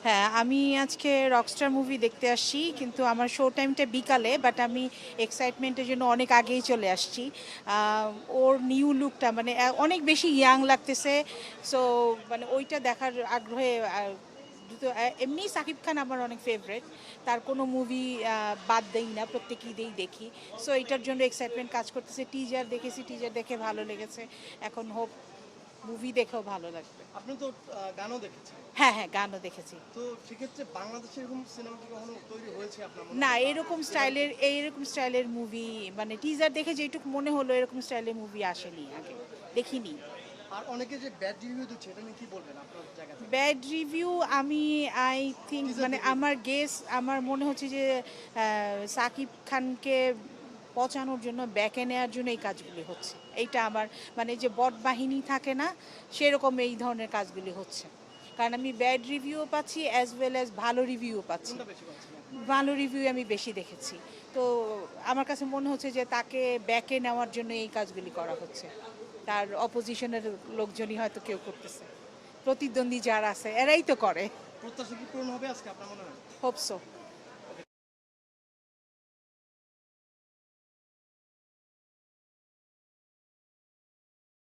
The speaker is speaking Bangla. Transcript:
হ্যাঁ, আমি আজকে রকস্টার মুভি দেখতে আসছি, কিন্তু আমার শো টাইমটা বিকালে, বাট আমি এক্সাইটমেন্টের জন্য অনেক আগেই চলে আসছি। ওর নিউ লুকটা মানে অনেক বেশি ইয়াং লাগতেছে। সো মানে ওইটা দেখার আগ্রহে এমনি সাকিব খান আমার অনেক ফেভারেট, তার কোনো মুভি বাদ দেই না, প্রত্যেক ঈদেই দেখি। সো এটার জন্য এক্সাইটমেন্ট কাজ করতেছে। টিজার দেখেছি, টিজার দেখে ভালো লেগেছে। এখন হোপ মুভি দেখেও ভালো লাগবে। আপনি তো গানও দেখেছেন, হ্যাঁ হ্যাঁ, গানও দেখেছি। তো সেক্ষেত্রে বাংলাদেশে এরকম সিনেমা কি কখনো তৈরি হয়েছে আপনার মনে না, হয়, বা এরকম এবার কি? স্টাইলের এইরকম স্টাইলের মুভি মানে টিজার দেখে যেটুকু মনে হলো এরকম স্টাইলের মুভি আসেনি আগে, দেখিনি। আর অনেকে যে ব্যাড রিভিউ দিচ্ছে, এটা নিয়ে কি বলবেন আপনার জায়গা থেকে? ব্যাড রিভিউ আমি আই থিঙ্ক টিজার মানে দেখেই। আমার গেস, আমার মনে হচ্ছে যে সাকিব খানকে পচানোর জন্য, ব্যাকে নেওয়ার জন্য এই কাজগুলি হচ্ছে। এইটা আমার মানে যে বট বাহিনী থাকে না, সেরকম এই ধরনের কাজগুলি হচ্ছে। কারণ আমি ব্যাড রিভিউও পাচ্ছি অ্যাজ ওয়েল অ্যাজ ভালো রিভিউও পাচ্ছি। কোনটা বেশি পাচ্ছেন আপনি? ভালো রিভিউ আমি বেশি দেখেছি। তো আমার কাছে মনে হচ্ছে যে তাকে ব্যাকে নেওয়ার জন্য এই কাজগুলি করা হচ্ছে। তার অপোজিশনের লোকজনই হয়তো কেউ করতেছে, প্রতিদ্বন্দ্বী যারা আছে এরাই তো করে। প্রত্যাশা কি পূরণ হবে আজকে আপনার মনে হয়? হোপসো।